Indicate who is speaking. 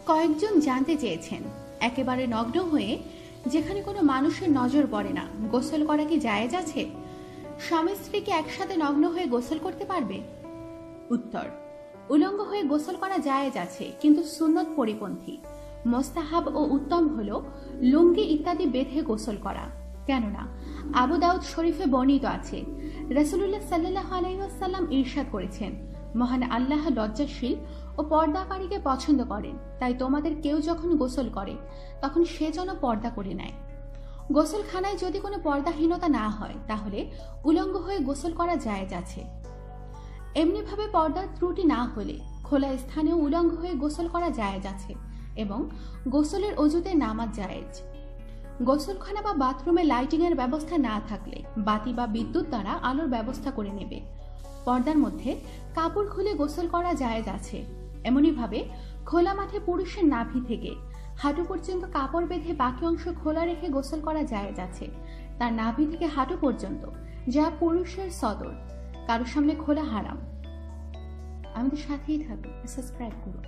Speaker 1: কয়েকজন জানতে চেয়েছেন, একেবারে নগ্ন হয়ে যেখানে কোনো মানুষের নজর পড়ে না গোসল করা কি জায়েজ আছে? স্বামী স্ত্রী কি একসাথে নগ্ন হয়ে গোসল করতে পারবে? উত্তর, উলঙ্গ হয়ে গোসল করা জায়েজ আছে, কিন্তু সুন্নত পরিপন্থী। মোস্তাহাব ও উত্তম হলো লুঙ্গি ইত্যাদি বেঁধে গোসল করা। কেননা আবু দাউদ শরীফে বর্ণিত আছে, রাসূলুল্লাহ সাল্লাল্লাহু আলাইহি ওয়াসাল্লাম ইরশাদ করেছেন, মহান আল্লাহ লজ্জাশীল ও পর্দাকারীকে পছন্দ করেন, তাই তোমাদের কেউ যখন গোসল করে তখন সে যেন পর্দা করে নেয়। গোসলখানায় যদি কোনো পর্দাহীনতা না হয় তাহলে উলঙ্গ হয়ে গোসল করা জায়েজ আছে। এমনিভাবে পর্দার ত্রুটি না হলে খোলা স্থানেও উলঙ্গ হয়ে গোসল করা জায়েজ আছে এবং গোসলের অজুতে নামাজ জায়েজ। গোসলখানা বা বাথরুমে লাইটিং এর ব্যবস্থা না থাকলে বাতি বা বিদ্যুৎ দ্বারা আলোর ব্যবস্থা করে নেবে। পর্দার মধ্যে কাপড় খুলে গোসল করা জায়েজ আছে। এমনিভাবে খোলা মাঠে পুরুষের নাভি থেকে হাঁটু পর্যন্ত কাপড় বেঁধে বাকি অংশ খোলা রেখে গোসল করা জায়েজ আছে। তার নাভি থেকে হাঁটু পর্যন্ত, যা পুরুষের সদর, কারোর সামনে খোলা হারাম। আমাদের সাথেই থাকুন, সাবস্ক্রাইব করুন।